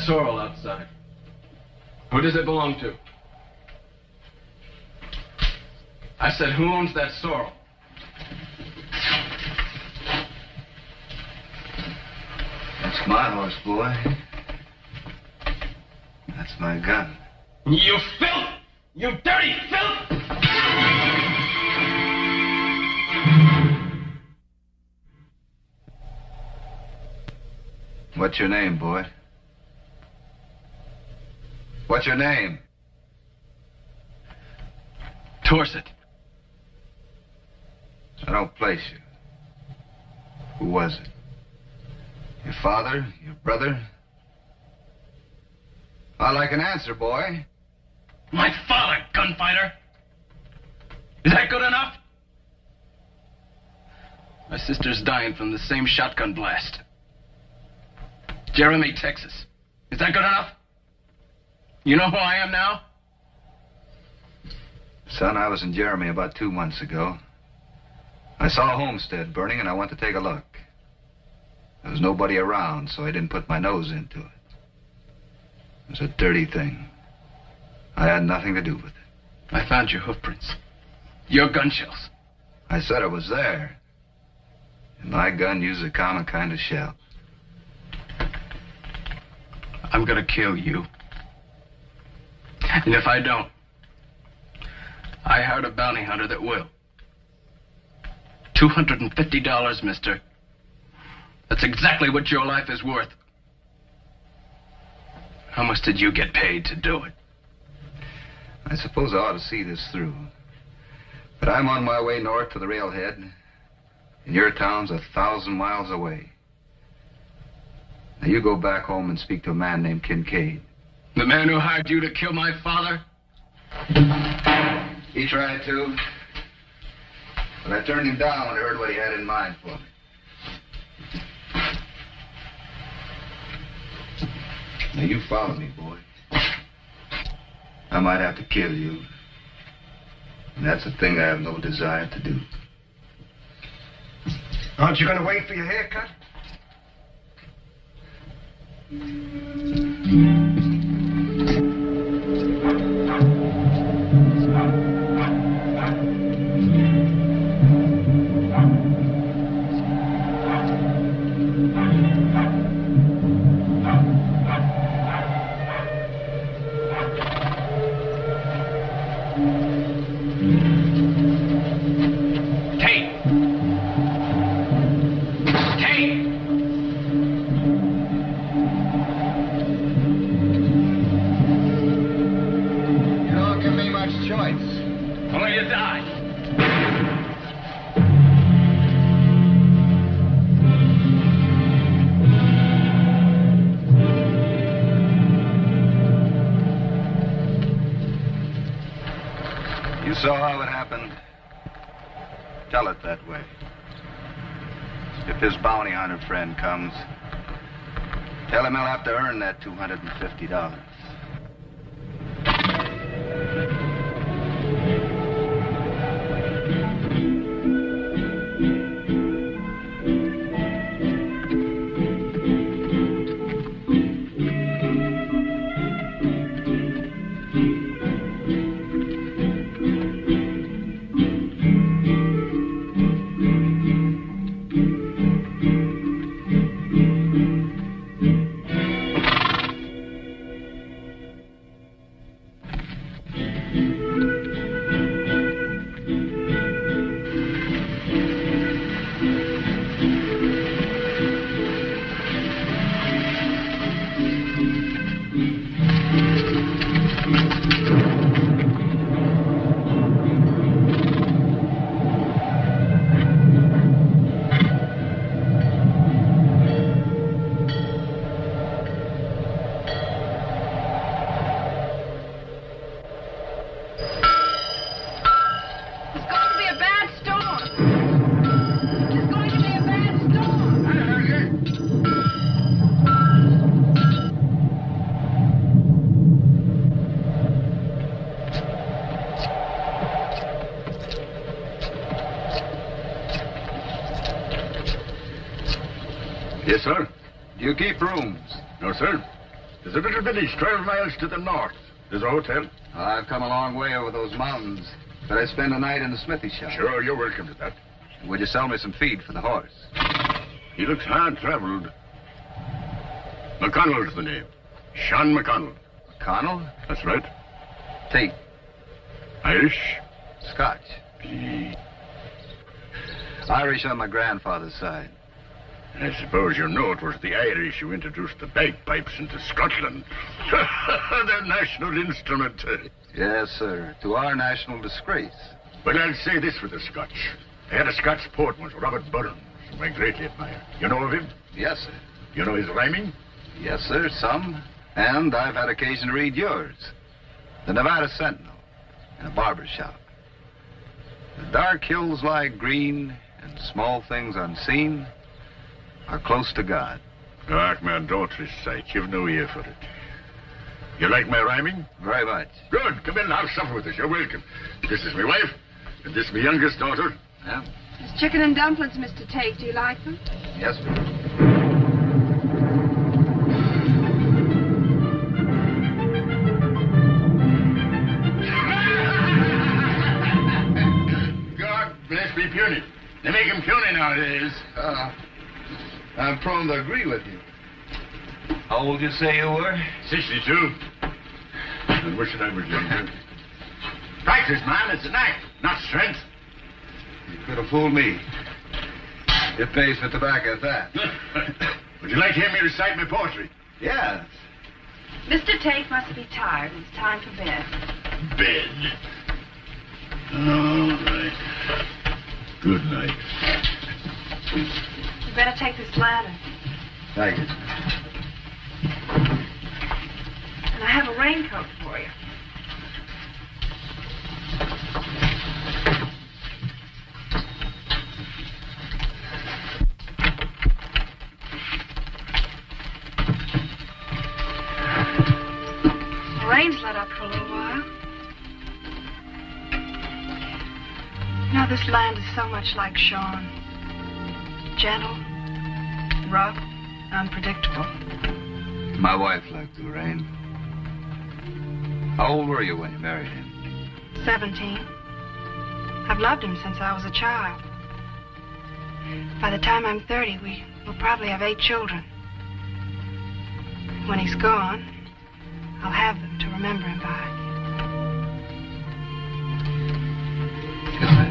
sorrel outside? Who does it belong to? I said, who owns that sorrel? That's my horse, boy. That's my gun. You filth! You dirty filth! What's your name, boy? What's your name? Dorset. I don't place you. Who was it? Your father? Your brother? I like an answer, boy. My father, gunfighter. Is that good enough? My sister's dying from the same shotgun blast. Jeremy, Texas. Is that good enough? You know who I am now? Son, I was in Jeremy about 2 months ago. I saw a homestead burning and I went to take a look. There was nobody around, so I didn't put my nose into it. It was a dirty thing. I had nothing to do with it. I found your hoof prints. Your gun shells. I said it was there. And my gun used a common kind of shell. I'm gonna kill you. And if I don't, I hired a bounty hunter that will. $250, mister. That's exactly what your life is worth. How much did you get paid to do it? I suppose I ought to see this through. But I'm on my way north to the railhead, and your town's 1,000 miles away. Now you go back home and speak to a man named Kincaid. The man who hired you to kill my father? He tried to. But I turned him down when I heard what he had in mind for me. Now you follow me, boy. I might have to kill you. And that's a thing I have no desire to do. Aren't you going to wait for your haircut? Saw how it happened. Tell it that way. If his bounty hunter friend comes, tell him he'll have to earn that $250. Yes, sir. Do you keep rooms? No, sir. There's a little village 12 miles to the north. There's a hotel. I've come a long way over those mountains. Could I spend the night in the smithy shop? Sure, you're welcome to that. Would you sell me some feed for the horse? He looks hard-traveled. McConnell's the name. Sean McConnell. McConnell? That's right. Tate. Irish? Scotch. Gee. Irish on my grandfather's side. I suppose you know it was the Irish who introduced the bagpipes into Scotland. Their national instrument. Yes, sir. To our national disgrace. But I'll say this for the Scotch. They had a Scotch poet once, Robert Burns, whom I greatly admire. You know of him? Yes, sir. You know his rhyming? Yes, sir, some. And I've had occasion to read yours. The Nevada Sentinel in a barber shop. The dark hills lie green, and small things unseen are close to God. Dark man, don't recite. You've no ear for it. You like my rhyming? Very much. Good. Come in and have supper with us. You're welcome. This is my wife, and this is my youngest daughter. Yeah? There's chicken and dumplings, Mr. Tate. Do you like them? Yes, ma'am. God bless me puny. They make him puny nowadays. I'm prone to agree with you. How old you say you were? 62. And wishing I was younger. Practice, man. It's an act, not strength. You could have fooled me. It pays for tobacco at that. Would you like to hear me recite my poetry? Yes. Mr. Tate must be tired. It's time for bed. Bed. All right. Good night. You better take this lantern. Thank you. And I have a raincoat for you. The rain's let up for a little while. You know, this land is so much like Sean. Gentle, rough, unpredictable. My wife liked the rain. How old were you when you married him? 17. I've loved him since I was a child. By the time I'm 30, we'll probably have 8 children. When he's gone, I'll have them to remember him by. Good night.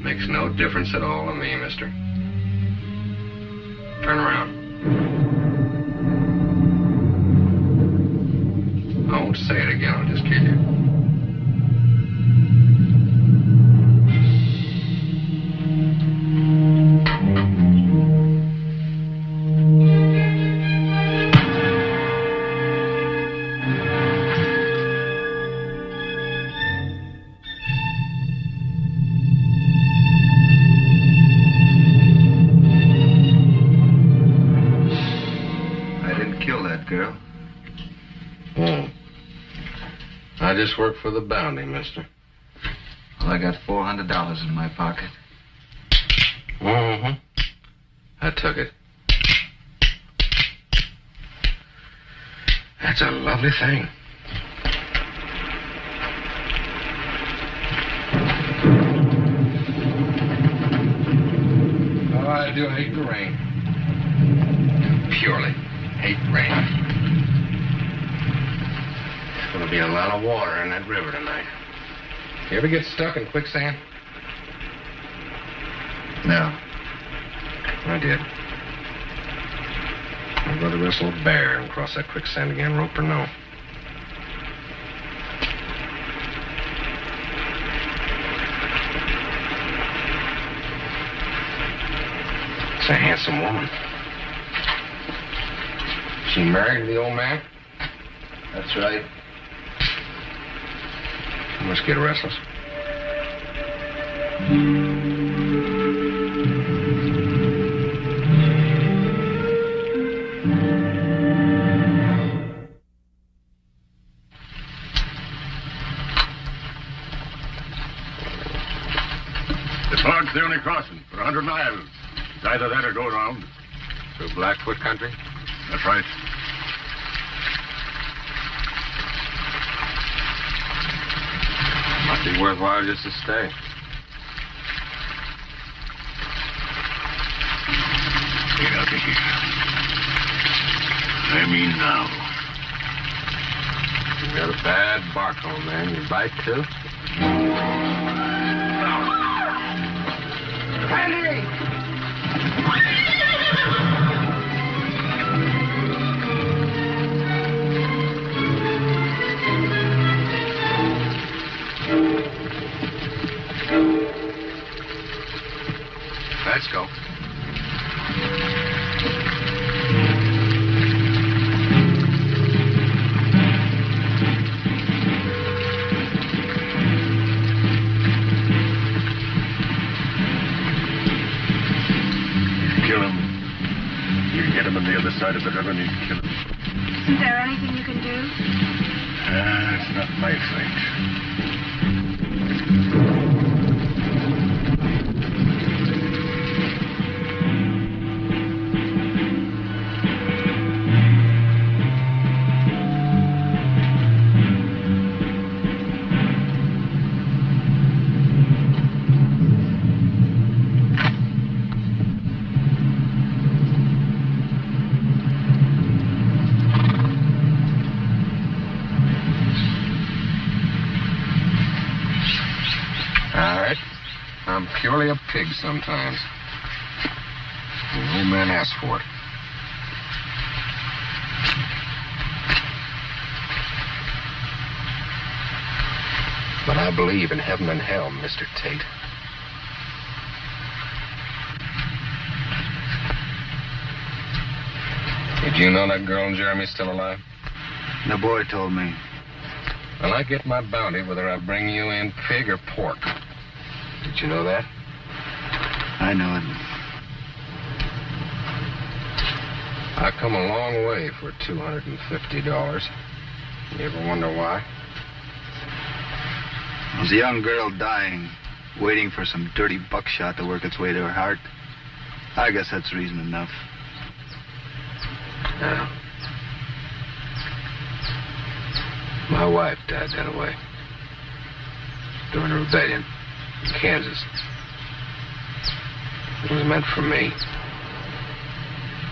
Makes no difference at all to me, mister. Turn around. I won't say it again, I'll just kill you. Girl? I just work for the bounty, mister. Well, I got $400 in my pocket. Mm-hmm. I took it. That's a lovely thing. Oh, I do hate the rain. Purely hate rain. There's going to be a lot of water in that river tonight. You ever get stuck in quicksand? No. I did. I'd rather wrestle a bear and cross that quicksand again, rope or no. It's a handsome woman. She married to the old man? That's right. You must get restless. The Park's the only crossing for 100 miles. It's either that or go around. Through Blackfoot country? That's right. Might be worthwhile just to stay. Get out of here. I mean now. You got a bad barcode, man. You bite, too? Andy! Let's go. Kill him. You get him on the other side of the river and you kill him. Isn't there anything you can do? It's not my fight. I'm purely a pig sometimes. No man asked for it. But I believe in heaven and hell, Mr. Tate. Did you know that girl Jeremy's still alive? The boy told me. Well, I get my bounty whether I bring you in pig or pork. Did you know that? I know it. I come a long way for $250. You ever wonder why? There's a young girl dying, waiting for some dirty buckshot to work its way to her heart. I guess that's reason enough. Yeah. My wife died that way. During a rebellion in Kansas. It was meant for me.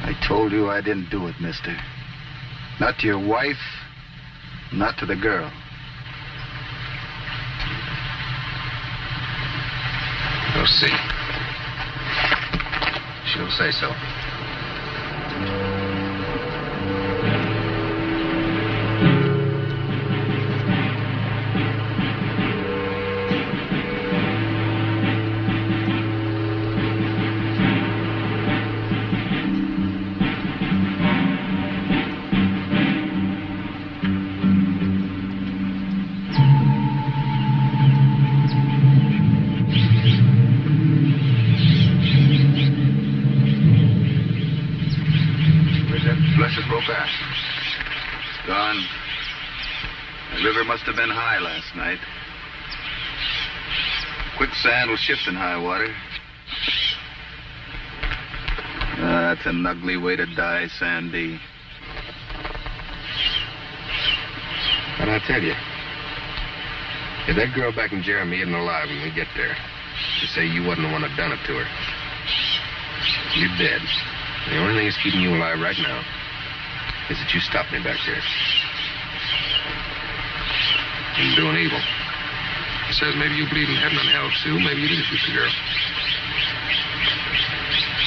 I told you I didn't do it, mister. Not to your wife, not to the girl. You'll see. She'll say so. Blessed Brokaw. Gone. The river must have been high last night. Quicksand was shifting high water. That's an ugly way to die, Sandy. But I tell you, if that girl back in Jeremy isn't alive when we get there, to say you wasn't the one that done it to her, you're dead. The only thing that's keeping you alive right now is that you stopped me back there. You're doing evil. He says maybe you believe in heaven and hell, too. Maybe you didn't shoot the girl.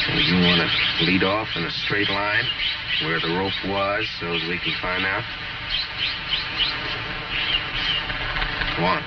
So you want to lead off in a straight line where the rope was so that we can find out? Go on.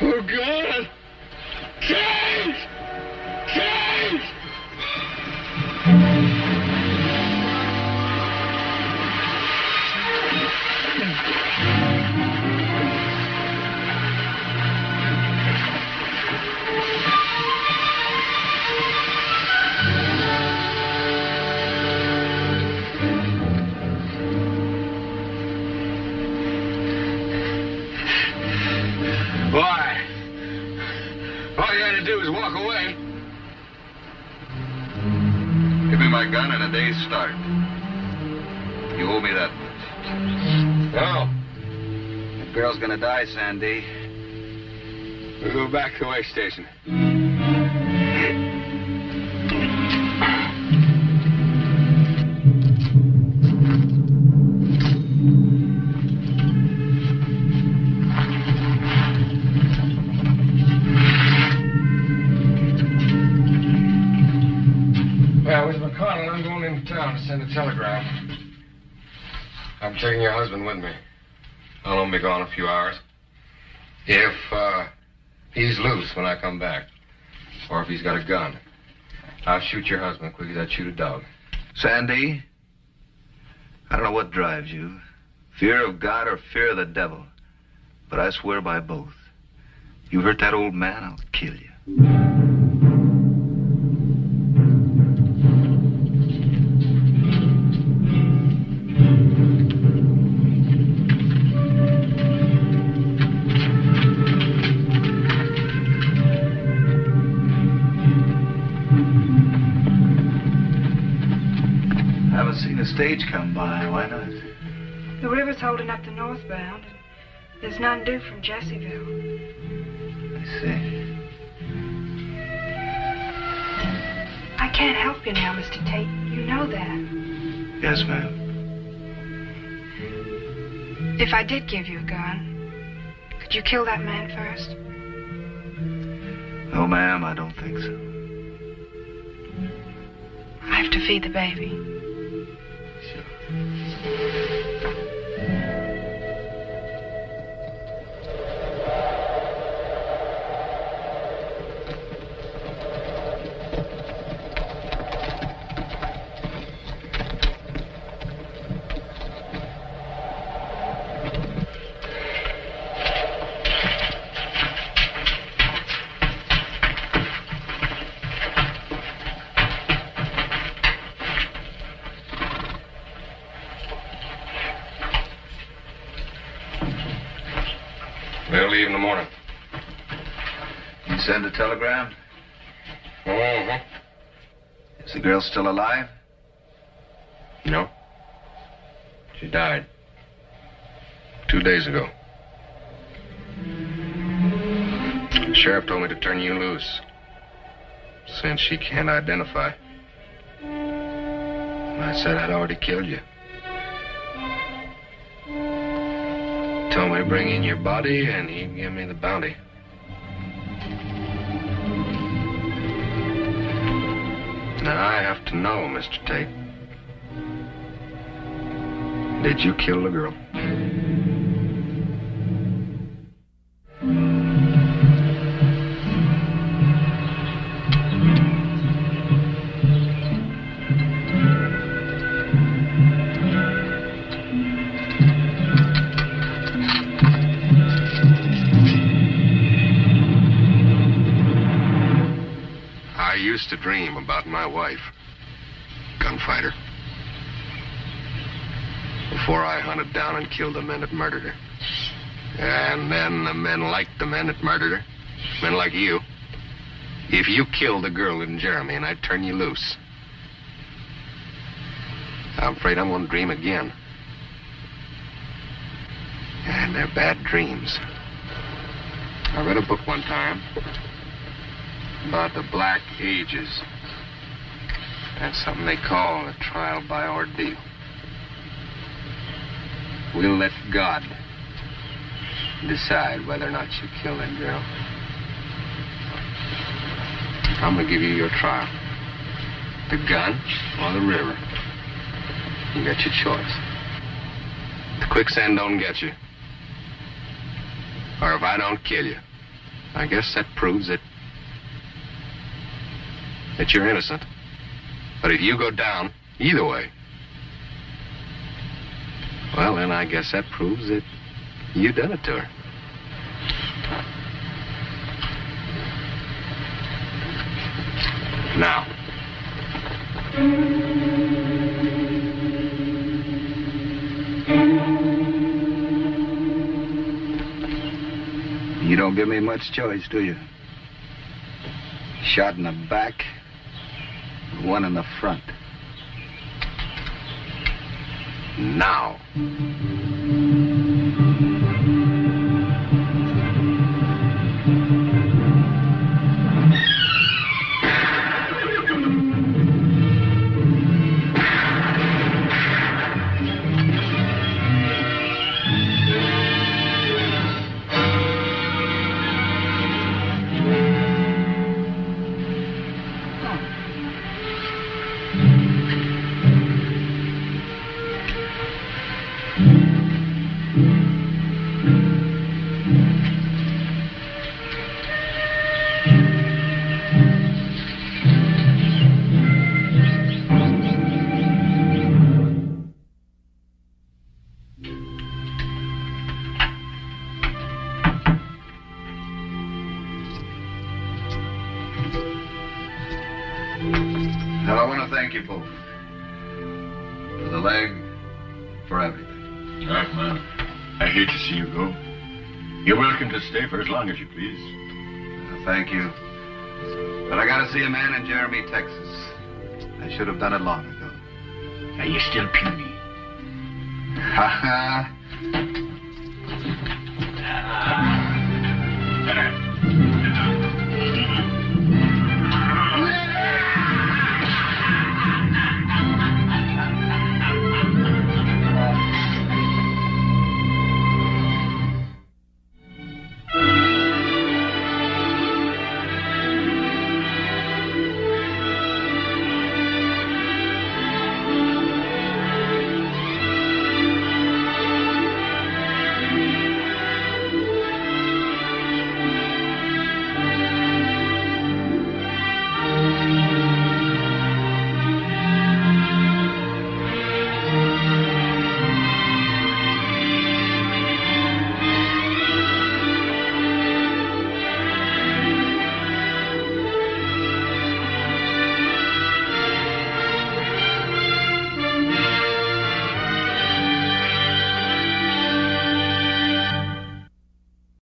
Oh, God! Tate! Tate! Why? All you had to do was walk away. Give me my gun and a day's start. You owe me that much. No. That girl's gonna die, Sandy. We'll go back to the way station. Well, Miss McConnell, I'm going into town to send a telegram. I'm taking your husband with me. I'll only be gone a few hours. If he's loose when I come back, or if he's got a gun, I'll shoot your husband quick as I'd shoot a dog. Sandy, I don't know what drives you, fear of God or fear of the devil, but I swear by both. You hurt that old man, I'll kill you. Haven't seen a stage come by. Why not? The river's holding up the northbound. There's none due from Jesseville. I see. I can't help you now, Mr. Tate. You know that. Yes, ma'am. If I did give you a gun, could you kill that man first? No, ma'am, I don't think so. I have to feed the baby. They'll leave in the morning. You send a telegram? Mm-hmm. Is the girl still alive? No. She died 2 days ago. The sheriff told me to turn you loose, since she can't identify. I said I'd already killed you. Told me to bring in your body, and he'd give me the bounty. Now, I have to know, Mr. Tate. Did you kill the girl? I used to dream about my wife, gunfighter, before I hunted down and killed the men that murdered her. And then the men like the men that murdered her, men like you. If you killed the girl in Jeremy and I'd turn you loose, I'm afraid I'm going to dream again. And they're bad dreams. I read a book one time about the Black Ages. That's something they call a trial by ordeal. We'll let God decide whether or not you kill that girl. I'm going to give you your trial. The gun or the river. You got your choice. The quicksand don't get you. Or if I don't kill you, I guess that proves that you're innocent. But if you go down, either way, well, then I guess that proves that you done it to her. Now. You don't give me much choice, do you? Shot in the back, one in the front. Now. Well, I want to thank you both. For the leg, for everything. Doc, man, I hate to see you go. You're welcome to stay for as long as you please. Thank you. But I got to see a man in Jeremy, Texas. I should have done it long ago. Are you still puny? Ha ha.